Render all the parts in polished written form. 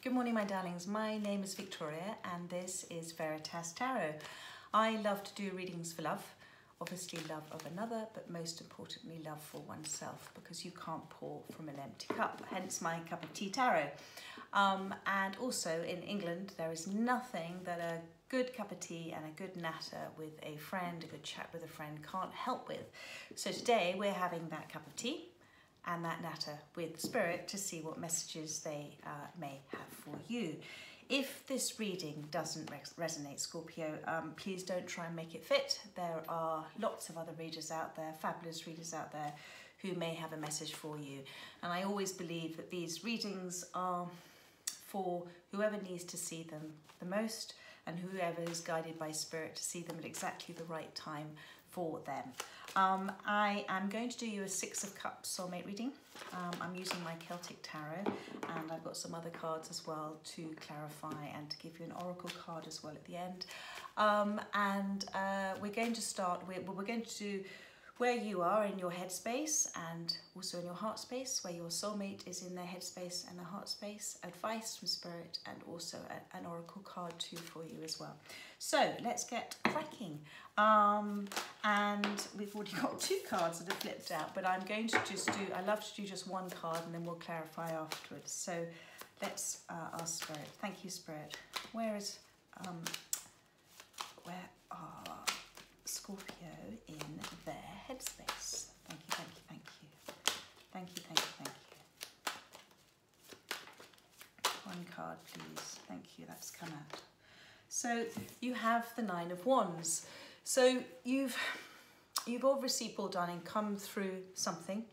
Good morning, my darlings. My name is Victoria and this is Veritas Tarot. I love to do readings for love, obviously love of another, but most importantly love for oneself, because you can't pour from an empty cup, hence my cup of tea tarot. And also in England there is nothing that a good cup of tea and a good natter with a friend, a good chat with a friend can't help with. So today we're having that cup of tea and that natter with Spirit to see what messages they may have for you. If this reading doesn't resonate, Scorpio, please don't try and make it fit. There are lots of other readers out there, fabulous readers out there, who may have a message for you. And I always believe that these readings are for whoever needs to see them the most and whoever is guided by Spirit to see them at exactly the right time for them. I am going to do you a Six of Cups soulmate reading. I'm using my Celtic Tarot and I've got some other cards as well to clarify and to give you an oracle card as well at the end. We're going to start with, we're going to do where you are in your headspace and also in your heart space, where your soulmate is in their headspace and their heart space, advice from Spirit, and also an oracle card too for you as well. So let's get cracking. And we've already got two cards that are flipped out, but I'm going to just do, I love to do just one card and then we'll clarify afterwards. So let's ask Spirit. Thank you, Spirit. Where are Scorpio in their headspace? Thank you, thank you, thank you. Thank you, thank you, thank you. One card, please. Thank you, that's come out. So you have the Nine of Wands. So you've obviously, Paul darling, come through something.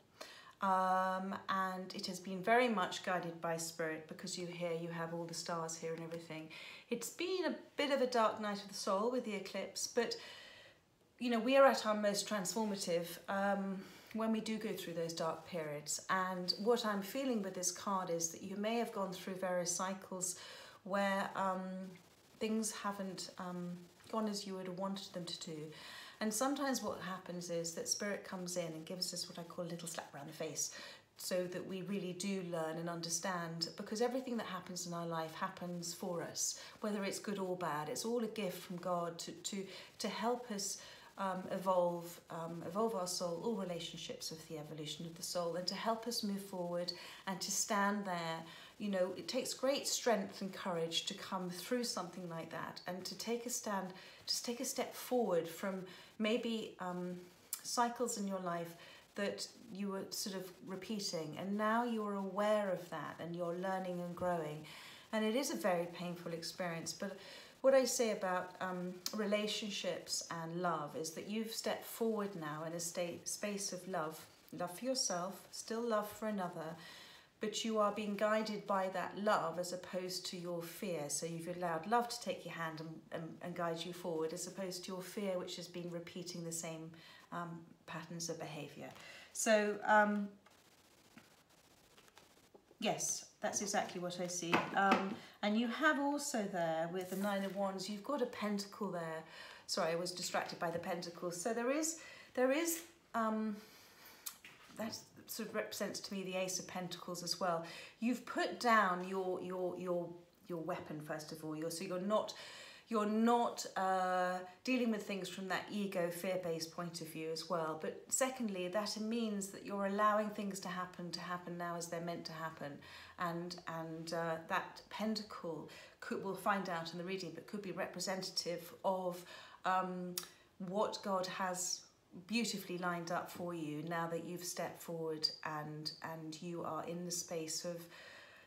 And it has been very much guided by Spirit, because you have all the stars here and everything. It's been a bit of a dark night of the soul with the eclipse, but you know, we are at our most transformative when we do go through those dark periods. And what I'm feeling with this card is that you may have gone through various cycles where things haven't gone as you would have wanted them to do. And sometimes what happens is that Spirit comes in and gives us what I call a little slap around the face, so that we really do learn and understand, because everything that happens in our life happens for us, whether it's good or bad. It's all a gift from God to help us evolve our soul, all relationships of the evolution of the soul, and to help us move forward and to stand there. You know, it takes great strength and courage to come through something like that and to take a stand, just take a step forward from maybe cycles in your life that you were sort of repeating, and now you're aware of that and you're learning and growing. And it is a very painful experience, but what I say about relationships and love is that you've stepped forward now in a space of love for yourself, still love for another, but you are being guided by that love as opposed to your fear. So you've allowed love to take your hand and guide you forward, as opposed to your fear, which has been repeating the same patterns of behaviour. So yes, that's exactly what I see. And you have also there with the Nine of Wands, you've got a pentacle there. Sorry, I was distracted by the pentacles. So there is that sort of represents to me the Ace of Pentacles as well. You've put down your weapon first of all. So you're not dealing with things from that ego, fear-based point of view as well. But secondly, that means that you're allowing things to happen now as they're meant to happen. And that pentacle we'll find out in the reading, but could be representative of what God has beautifully lined up for you now that you've stepped forward and you are in the space of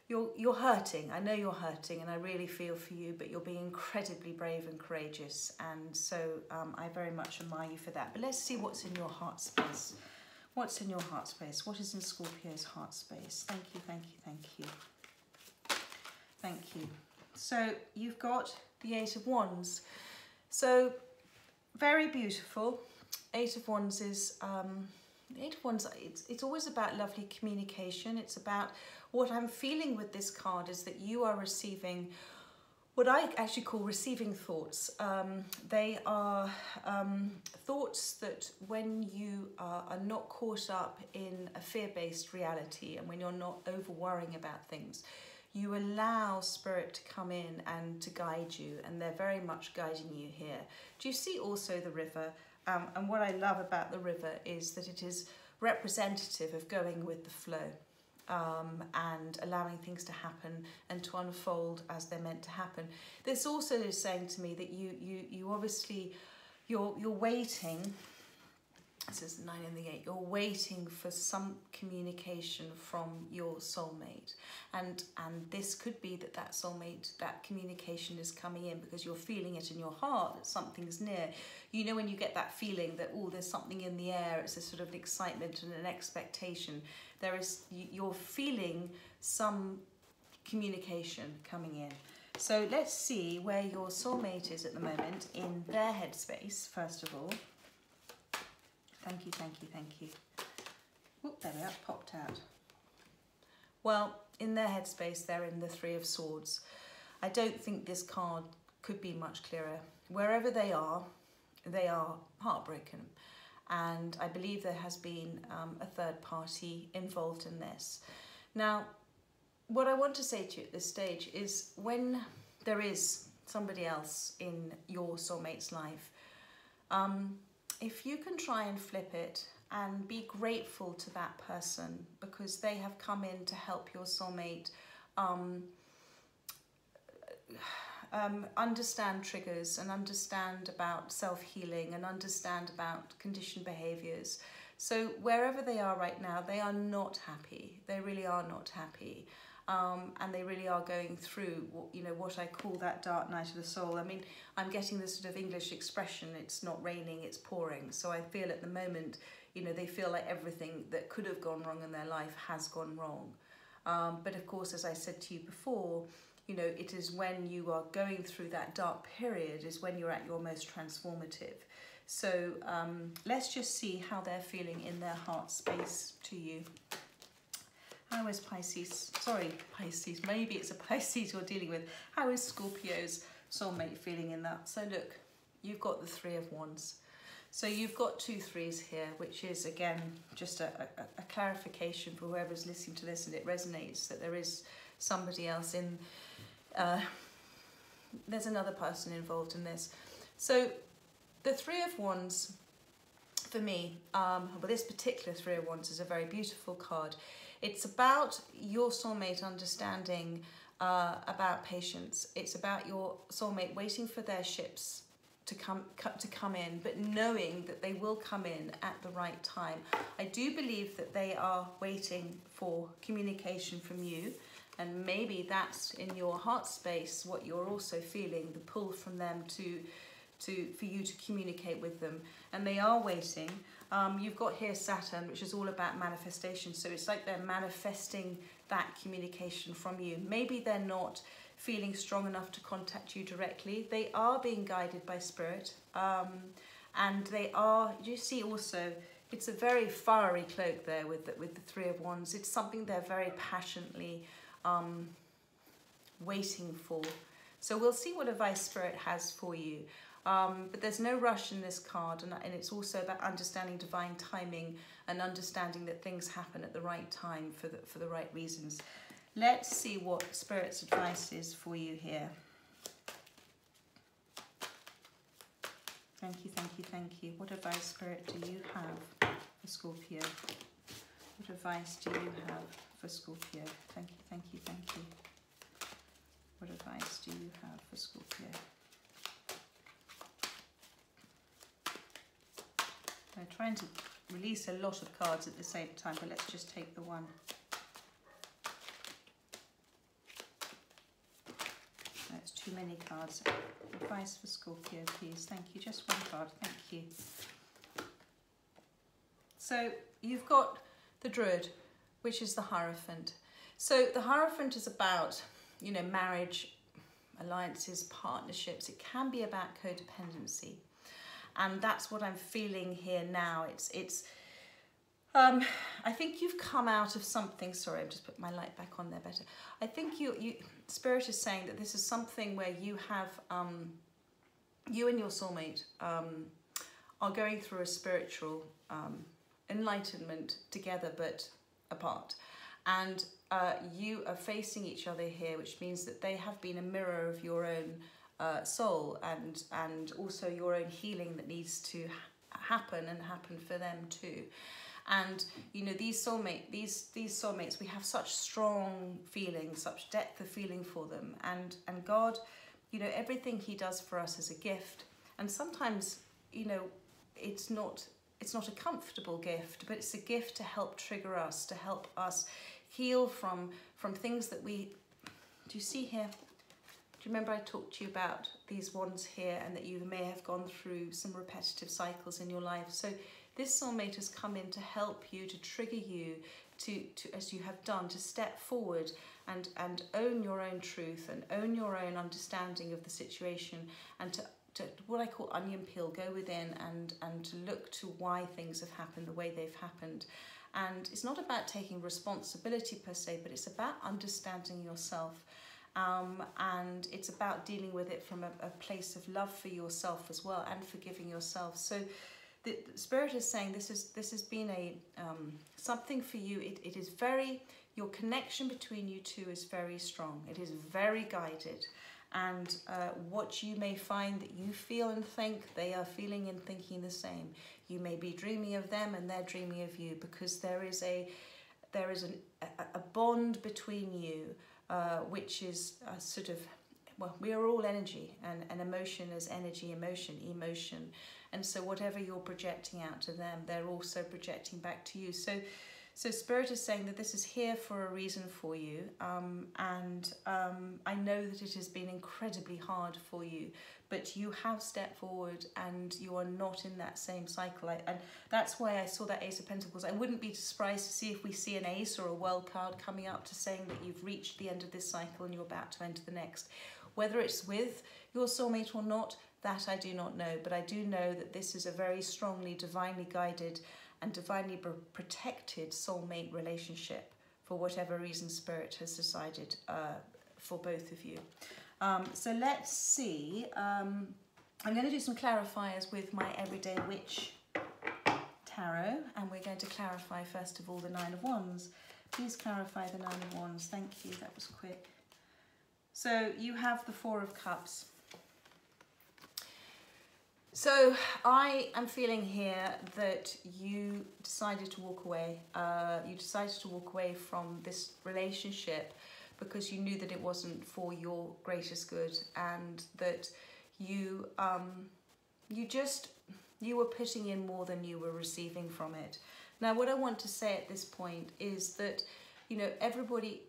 you're hurting. I know you're hurting and I really feel for you, but you're being incredibly brave and courageous, and so I very much admire you for that. But let's see what's in your heart space. What's in your heart space? What is in Scorpio's heart space? Thank you, thank you, thank you. Thank you. So you've got the Eight of Wands. So very beautiful. Eight of Wands is the Eight of Wands, it's always about lovely communication. It's about what I'm feeling with this card is that you are receiving what I actually call receiving thoughts. They are thoughts that when you are not caught up in a fear-based reality and when you're not over-worrying about things, You allow Spirit to come in and to guide you, and they're very much guiding you here. Do you see also the river? And what I love about the river is that it is representative of going with the flow, and allowing things to happen and to unfold as they're meant to happen. This also is saying to me that you obviously, you're waiting. This is 9 and the 8. You're waiting for some communication from your soulmate, and this could be that soulmate, that communication is coming in because you're feeling it in your heart that something's near. You know, when you get that feeling that, oh, there's something in the air, it's a sort of an excitement and an expectation. You're feeling some communication coming in. So let's see where your soulmate is at the moment in their headspace, first of all. Thank you, thank you, thank you. Whoop, there we are, popped out. Well, in their headspace, they're in the 3 of Swords. I don't think this card could be much clearer. Wherever they are heartbroken. And I believe there has been a third party involved in this. Now, what I want to say to you at this stage is, when there is somebody else in your soulmate's life, if you can try and flip it and be grateful to that person because they have come in to help your soulmate understand triggers and understand about self-healing and understand about conditioned behaviours. So wherever they are right now, they are not happy. They really are not happy. And they really are going through, what I call that dark night of the soul. I mean, I'm getting this sort of English expression, it's not raining, it's pouring. So I feel at the moment, they feel like everything that could have gone wrong in their life has gone wrong. But of course, as I said to you before, it is when you are going through that dark period is when you're at your most transformative. So let's just see how they're feeling in their heart space to you. How is Pisces, sorry Pisces, maybe it's a Pisces you're dealing with. How is Scorpio's soulmate feeling in that? So look, you've got the 3 of Wands. So you've got 2 3s here, which is again, just a clarification for whoever's listening to this and it resonates that there is somebody else in, there's another person involved in this. So the 3 of Wands, for me, well, this particular 3 of Wands is a very beautiful card. It's about your soulmate understanding about patience. It's about your soulmate waiting for their ships to come in, but knowing that they will come in at the right time. I do believe that they are waiting for communication from you, and maybe that's in your heart space what you're also feeling, the pull from them for you to communicate with them, and they are waiting. You've got here Saturn, which is all about manifestation. So it's like they're manifesting that communication from you. Maybe they're not feeling strong enough to contact you directly. They are being guided by Spirit. And they are, you see also, it's a very fiery cloak there with the 3 of Wands. It's something they're very passionately waiting for. So we'll see what advice Spirit has for you. But there's no rush in this card, and it's also about understanding divine timing and understanding that things happen at the right time for the right reasons. Let's see what Spirit's advice is for you here. Thank you, thank you, thank you. What advice, Spirit, do you have for Scorpio? What advice do you have for Scorpio? Thank you, thank you, thank you. What advice do you have for Scorpio? I'm trying to release a lot of cards at the same time, but let's just take the one. That's too many cards. Advice for Scorpio, please. Thank you. Just one card. Thank you. So you've got the Druid, which is the Hierophant. So the Hierophant is about, marriage, alliances, partnerships. It can be about codependency. And that's what I'm feeling here now. I think you've come out of something. Sorry, I've just put my light back on there better. I think Spirit is saying that this is something where you have, you and your soulmate are going through a spiritual enlightenment together, but apart. and you are facing each other here, which means that they have been a mirror of your own soul, and also your own healing that needs to happen for them too. And you know, these soulmates, we have such strong feelings, such depth of feeling for them, and God, you know, everything He does for us is a gift. And sometimes, you know, it's not a comfortable gift, but it's a gift to help trigger us, to help us heal from things that we... Do you see here? Do you remember I talked to you about these ones here, and that you may have gone through some repetitive cycles in your life? So this soulmate has come in to help you, to trigger you, to as you have done, to step forward and own your own truth and own your own understanding of the situation, and to what I call onion peel, go within and to look to why things have happened the way they've happened. And it's not about taking responsibility per se, but it's about understanding yourself. And it's about dealing with it from a place of love for yourself as well, and forgiving yourself. So the Spirit is saying this has been a something for you. It is very, your connection between you two is very strong. It is very guided. And what you may find that you feel and think, they are feeling and thinking the same. You may be dreaming of them and they're dreaming of you, because there is a bond between you, which is sort of, well, we are all energy, and emotion is energy, emotion. And so whatever you're projecting out to them, they're also projecting back to you. So Spirit is saying that this is here for a reason for you, and I know that it has been incredibly hard for you, but you have stepped forward and you are not in that same cycle. And that's why I saw that Ace of Pentacles. I wouldn't be surprised to see if we see an ace or a world card coming up to saying that you've reached the end of this cycle and you're about to enter the next. Whether it's with your soulmate or not, that I do not know, but I do know that this is a very strongly divinely guided and divinely protected soulmate relationship, for whatever reason Spirit has decided for both of you. So let's see. I'm going to do some clarifiers with my Everyday Witch Tarot, and we're going to clarify first of all the Nine of Wands. Please clarify the Nine of Wands. Thank you, that was quick. So you have the Four of Cups. So I am feeling here that you decided to walk away. You decided to walk away from this relationship because you knew that it wasn't for your greatest good, and that you were putting in more than you were receiving from it. Now, what I want to say at this point is that, you know, everybody,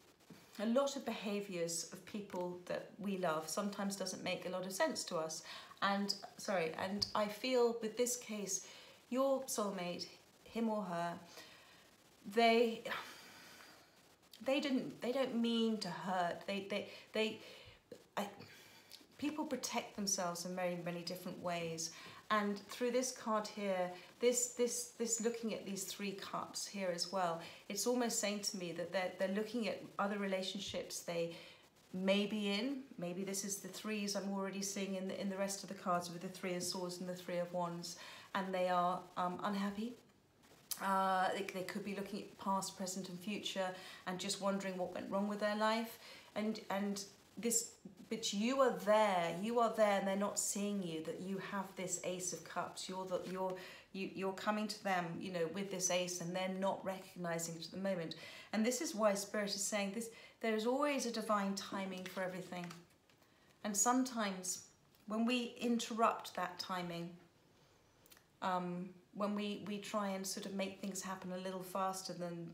a lot of behaviors of people that we love sometimes doesn't make a lot of sense to us. And I feel with this case, your soulmate, him or her, they don't mean to hurt. People protect themselves in very many different ways. And through this card here, this looking at these three cups here as well, it's almost saying to me that they're looking at other relationships they may be in. Maybe this is the threes I'm already seeing in the rest of the cards, with the Three of Swords and the Three of Wands, and they are unhappy. They could be looking at past, present and future and just wondering what went wrong with their life, and this, but you are there and they're not seeing you, that you have this Ace of Cups. You're coming to them, you know, with this ace, and they're not recognizing it at the moment. And this is why Spirit is saying this, there is always a divine timing for everything. And sometimes when we interrupt that timing, when we try and sort of make things happen a little faster than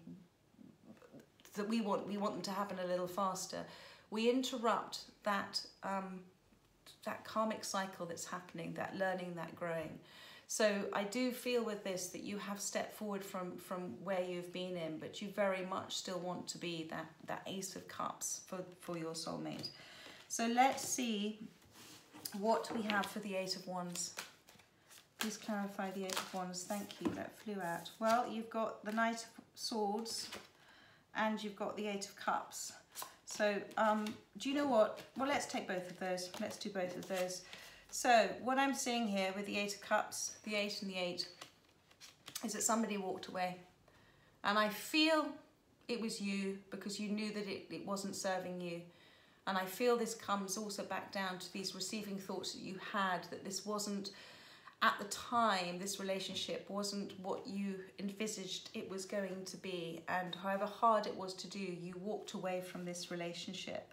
that we want them to happen a little faster, we interrupt that that karmic cycle that's happening, that learning, that growing. So I do feel with this that you have stepped forward from where you've been in, but you very much still want to be that Ace of Cups for your soulmate. So let's see what we have for the Eight of Wands. Please clarify the Eight of Wands. Thank you, that flew out. Well, you've got the Knight of Swords and you've got the Eight of Cups. So do you know what? Well, let's take both of those. Let's do both of those. So what I'm seeing here with the Eight of Cups, the 8 and the 8, is that somebody walked away. And I feel it was you, because you knew that it wasn't serving you. And I feel this comes also back down to these receiving thoughts that you had, that this wasn't, at the time, this relationship wasn't what you envisaged it was going to be. And however hard it was to do, you walked away from this relationship.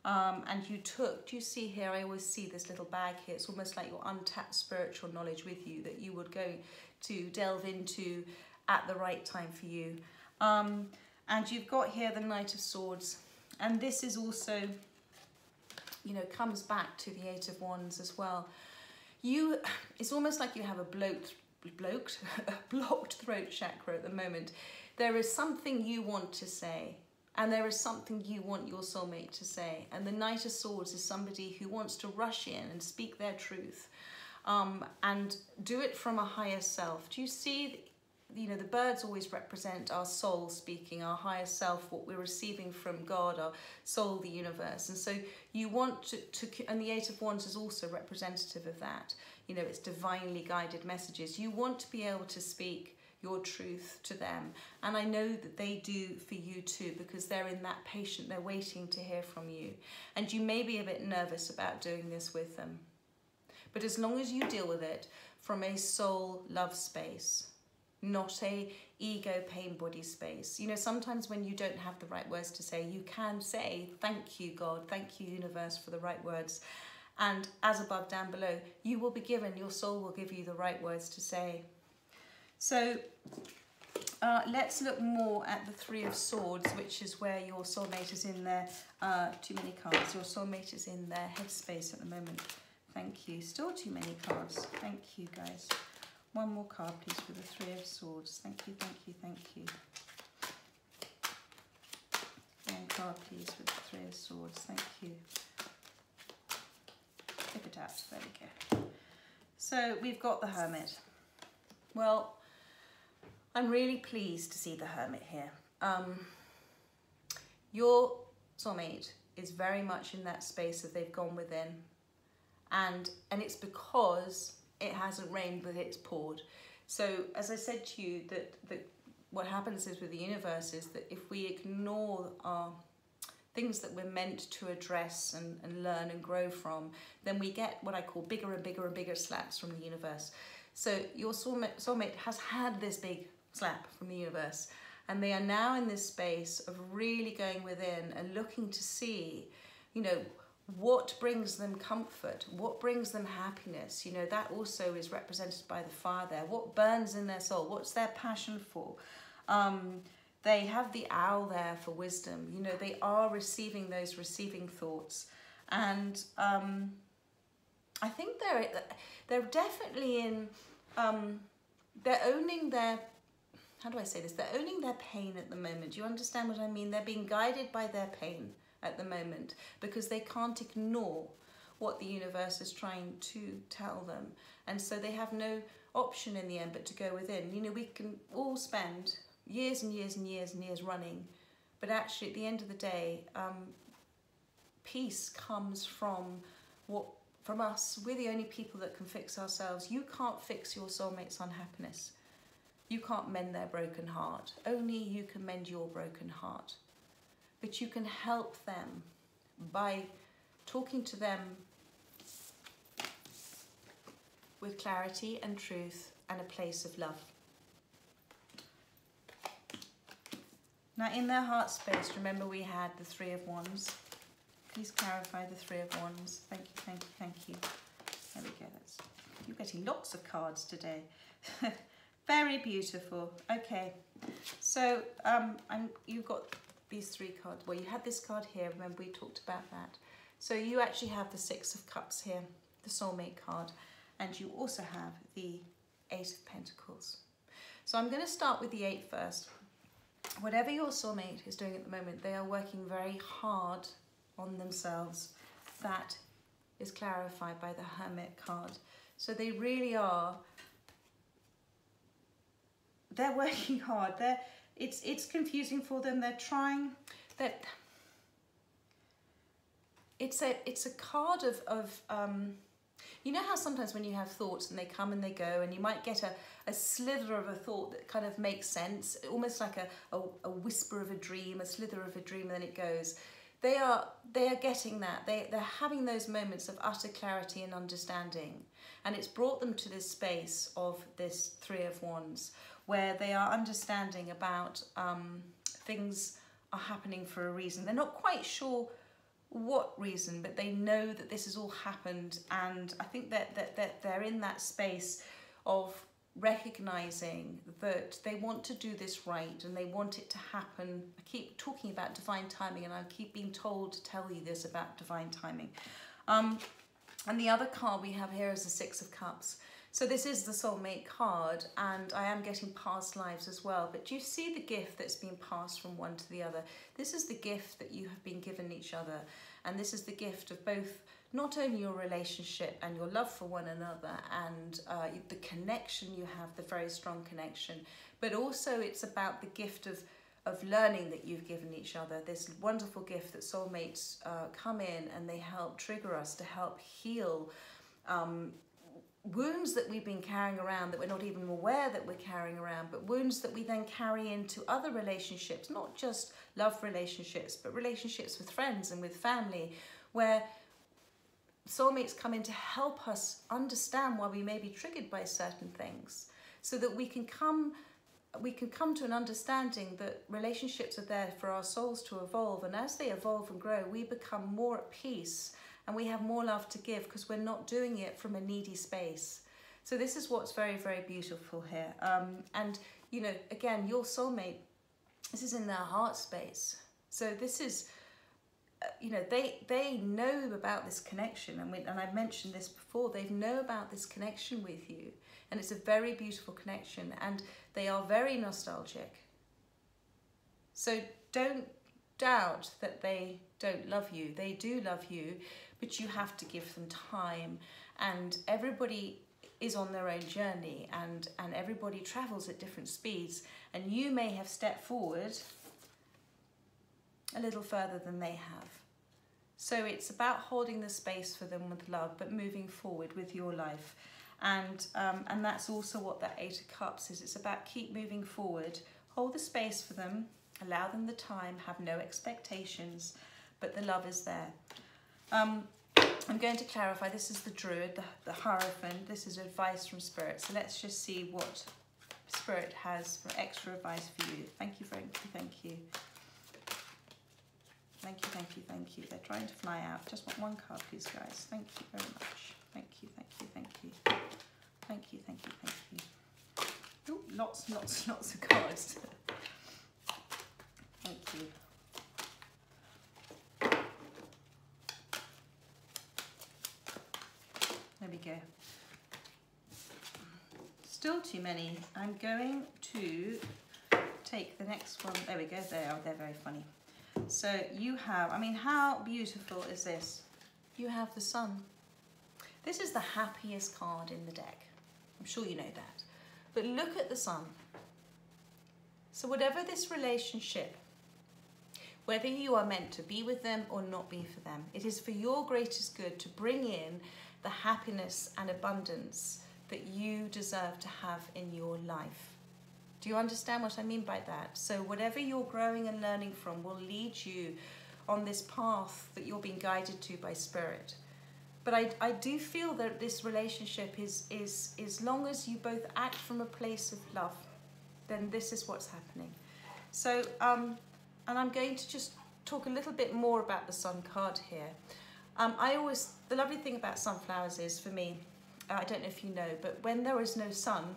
And you took, do you see here, I always see this little bag here, it's almost like your untapped spiritual knowledge with you that you would go to delve into at the right time for you. And you've got here the Knight of Swords, and this is also, you know, comes back to the Eight of Wands as well. It's almost like you have a blocked throat chakra at the moment. There is something you want to say, and there is something you want your soulmate to say. And the Knight of Swords is somebody who wants to rush in and speak their truth, and do it from a higher self. Do you see, you know, the birds always represent our soul speaking, our higher self, what we're receiving from God, our soul, the universe. And so you want to and the Eight of Wands is also representative of that. You know, it's divinely guided messages. You want to be able to speak your truth to them. And I know that they do for you too, because they're in that patient, they're waiting to hear from you. And you may be a bit nervous about doing this with them. But as long as you deal with it from a soul love space, not a ego pain body space. You know, sometimes when you don't have the right words to say, you can say, thank you, God, thank you, universe, for the right words. And as above, down below, you will be given, your soul will give you the right words to say. So let's look more at the Three of Swords, which is where your soulmate is in their, too many cards, your soulmate is in their headspace at the moment. Thank you. Still too many cards. Thank you, guys. One more card, please, for the Three of Swords. Thank you, thank you, thank you. One card, please, with the Three of Swords. Thank you. Flip it out. There we go. So we've got the Hermit. Well, I'm really pleased to see the Hermit here. Your soulmate is very much in that space that they've gone within. And it's because it hasn't rained, but it's poured. So as I said to you, that what happens is with the universe is that if we ignore our things that we're meant to address and learn and grow from, then we get what I call bigger and bigger and bigger slaps from the universe. So your soulmate has had this big slap from the universe, and they are now in this space of really going within and looking to see, you know, what brings them comfort, what brings them happiness. You know, that also is represented by the fire there. What burns in their soul? What's their passion for? They have the owl there for wisdom. You know, they are receiving those receiving thoughts. And I think they're definitely in, they're owning their, how do I say this? They're owning their pain at the moment. Do you understand what I mean? They're being guided by their pain at the moment, because they can't ignore what the universe is trying to tell them. And so they have no option in the end but to go within. You know, we can all spend years and years and years and years running, but actually at the end of the day, peace comes from us. We're the only people that can fix ourselves. You can't fix your soulmate's unhappiness. You can't mend their broken heart. Only you can mend your broken heart. But you can help them by talking to them with clarity and truth and a place of love. Now in their heart space, remember we had the Three of Wands. Please clarify the Three of Wands. Thank you, thank you, thank you. There we go. You're getting lots of cards today. Very beautiful. Okay, so you've got these three cards. Well, you had this card here. Remember, we talked about that. So you actually have the Six of Cups here, the soulmate card, and you also have the Ace of Pentacles. So I'm going to start with the Eight first. Whatever your soulmate is doing at the moment, they are working very hard on themselves. That is clarified by the Hermit card. So they really are. They're working hard. It's confusing for them. They're trying. It's a card of You know how sometimes when you have thoughts and they come and they go, and you might get a slither of a thought that kind of makes sense, almost like a whisper of a dream, a slither of a dream, and then it goes. They are getting that. They're having those moments of utter clarity and understanding. And it's brought them to this space of this Three of Wands, where they are understanding about things are happening for a reason. They're not quite sure what reason, but they know that this has all happened, and I think that they're in that space of recognizing that they want to do this right and they want it to happen. I keep talking about divine timing, and I keep being told to tell you this about divine timing. And the other card we have here is the Six of Cups. So this is the soulmate card, and I am getting past lives as well. But do you see the gift that's been passed from one to the other? This is the gift that you have been given each other. And this is the gift of both, not only your relationship and your love for one another and the connection you have, the very strong connection, but also it's about the gift of learning that you've given each other. This wonderful gift that soulmates come in and they help trigger us to help heal wounds that we've been carrying around that we're not even aware that we're carrying around, but wounds that we then carry into other relationships, not just love relationships, but relationships with friends and with family, where soulmates come in to help us understand why we may be triggered by certain things, so that we can come to an understanding that relationships are there for our souls to evolve, and as they evolve and grow, we become more at peace and we have more love to give because we're not doing it from a needy space. So this is what's very, very beautiful here. And, you know, again, your soulmate, this is in their heart space. So this is, you know, they know about this connection. And I've mentioned this before, they know about this connection with you. And it's a very beautiful connection. And they are very nostalgic. So don't doubt that they don't love you. They do love you, but you have to give them time, and everybody is on their own journey, and everybody travels at different speeds, and you may have stepped forward a little further than they have. So it's about holding the space for them with love, but moving forward with your life. And that's also what that Eight of Cups is. It's about keep moving forward, hold the space for them, allow them the time, have no expectations, but the love is there. I'm going to clarify, this is the Druid, the Hierophant. This is advice from Spirit. So let's just see what Spirit has for extra advice for you. Thank you, thank you, thank you. Thank you, thank you, thank you. They're trying to fly out. Just want one card, please, guys. Thank you very much. Thank you, thank you, thank you. Thank you, thank you, thank you. Ooh, lots of cards. Thank you. There we go. Still too many. I'm going to take the next one. There we go. They're very funny. So you have, I mean, how beautiful is this? You have the Sun. This is the happiest card in the deck. I'm sure you know that. But look at the Sun. So whatever this relationship, whether you are meant to be with them or not be for them, it is for your greatest good to bring in the happiness and abundance that you deserve to have in your life. Do you understand what I mean by that? So whatever you're growing and learning from will lead you on this path that you're being guided to by Spirit. But I do feel that this relationship is as long as you both act from a place of love, then this is what's happening. So, and I'm going to just talk a little bit more about the Sun card here. The lovely thing about sunflowers is, for me, I don't know if you know, but when there is no sun,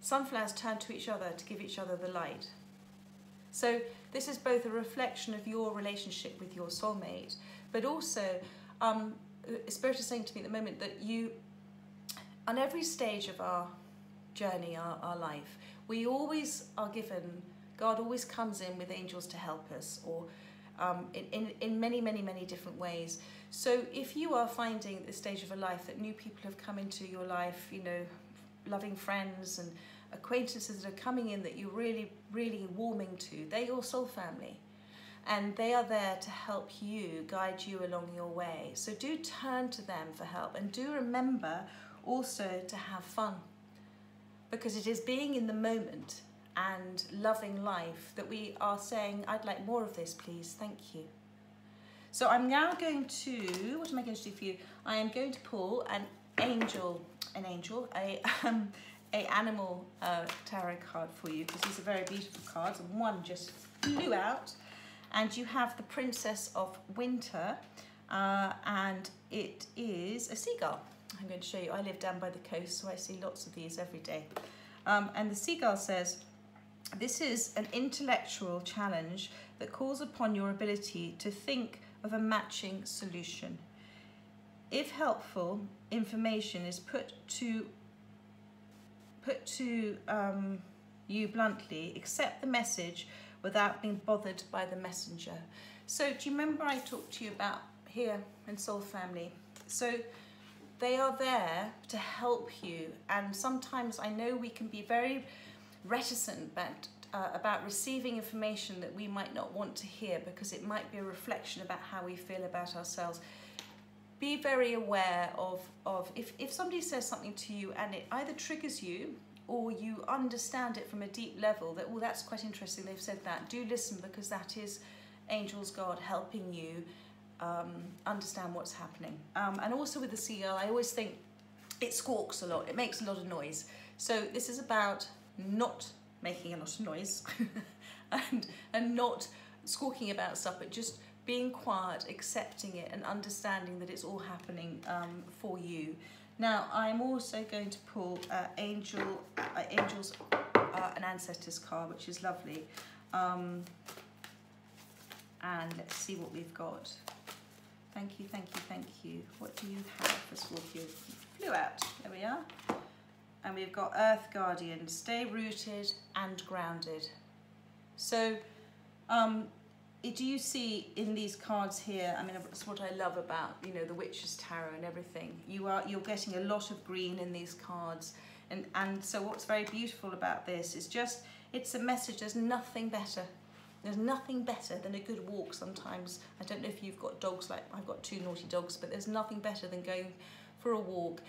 sunflowers turn to each other to give each other the light. So this is both a reflection of your relationship with your soulmate, but also Spirit is saying to me at the moment that you, on every stage of our journey, our life, we always are given, God always comes in with angels to help us, or in many, many, many different ways. So if you are finding at this stage of a life that new people have come into your life, you know, loving friends and acquaintances that are coming in that you're really, really warming to, they're your soul family. and they are there to help you, guide you along your way. So do turn to them for help, and do remember also to have fun, because it is being in the moment and loving life that we are saying, I'd like more of this, please, thank you. So I'm now going to, what am I going to do for you? I am going to pull an animal tarot card for you, because these are very beautiful cards, and one just flew out, and you have the Princess of Winter, and it is a seagull. I'm going to show you. I live down by the coast, so I see lots of these every day. And the seagull says, this is an intellectual challenge that calls upon your ability to think of a matching solution. If helpful information is put to you bluntly, accept the message without being bothered by the messenger. So do you remember I talked to you about here in Soul Family? So they are there to help you, and sometimes I know we can be very reticent about receiving information that we might not want to hear, because it might be a reflection about how we feel about ourselves. Be very aware of if somebody says something to you and it either triggers you or you understand it from a deep level, that, well, that's quite interesting, they've said that. Do listen, because that is angels, God helping you understand what's happening. And also with the seagull, I always think it squawks a lot, it makes a lot of noise. So this is about not making a lot of noise and not squawking about stuff, but just being quiet, accepting it, and understanding that it's all happening for you. Now, I'm also going to pull Angels, an Ancestors card, which is lovely. And let's see what we've got. Thank you, thank you, thank you. What do you have for Scorpio? Flew out, there we are. And we've got Earth Guardian, stay rooted and grounded. So, do you see in these cards here, I mean, it's what I love about, you know, the Witch's Tarot and everything. You're getting a lot of green in these cards. And so what's very beautiful about this is just, it's a message, there's nothing better. There's nothing better than a good walk sometimes. I don't know if you've got dogs, like I've got 2 naughty dogs, but there's nothing better than going for a walk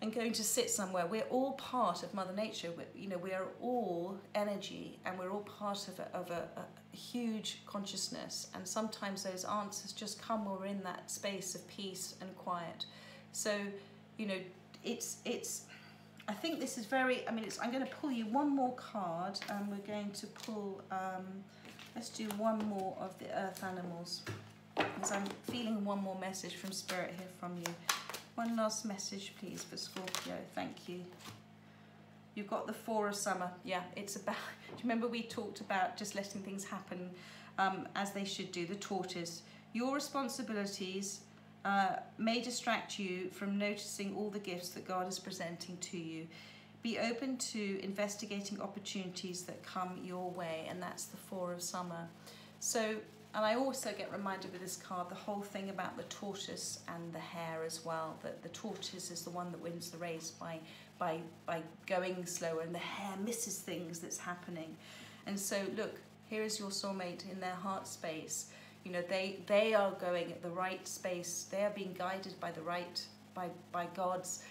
and going to sit somewhere. We're all part of Mother Nature. We are all energy, and we're all part of a huge consciousness. And sometimes those answers just come when we're in that space of peace and quiet. So, you know, I think this is very, I mean, I'm going to pull you one more card, and we're going to pull, let's do one more of the earth animals, because I'm feeling one more message from Spirit here from you. One last message, please, for Scorpio. Thank you. You've got the 4 of Summer. Yeah, it's about, do you remember we talked about just letting things happen as they should do, the tortoise. Your responsibilities may distract you from noticing all the gifts that God is presenting to you. Be open to investigating opportunities that come your way, and that's the 4 of Summer. So, and I also get reminded with this card, the whole thing about the tortoise and the hare as well, that the tortoise is the one that wins the race by going slower, and the hare misses things that's happening. And so look, here is your soulmate in their heart space. You know, they are going at the right space. They are being guided by the right, by God's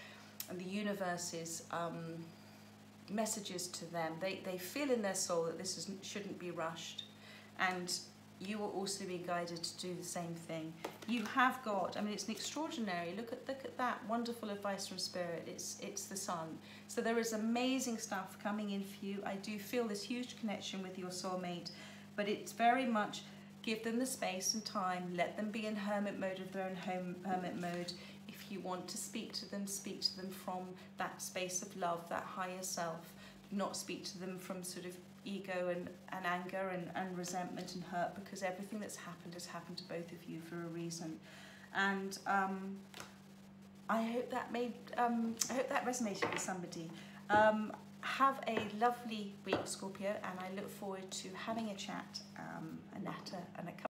and the universe's messages to them. They feel in their soul that this shouldn't be rushed. And you will also be guided to do the same thing. You have got, I mean, it's an extraordinary, look at that wonderful advice from Spirit. It's the Sun. So there is amazing stuff coming in for you. I do feel this huge connection with your soulmate, but it's very much give them the space and time, let them be in hermit mode of their own hermit mode. If you want to speak to them from that space of love, that higher self, not speak to them from sort of ego and anger and resentment and hurt, because everything that's happened has happened to both of you for a reason. And I hope that resonated with somebody. Have a lovely week, Scorpio, and I look forward to having a chat, a natter and a cup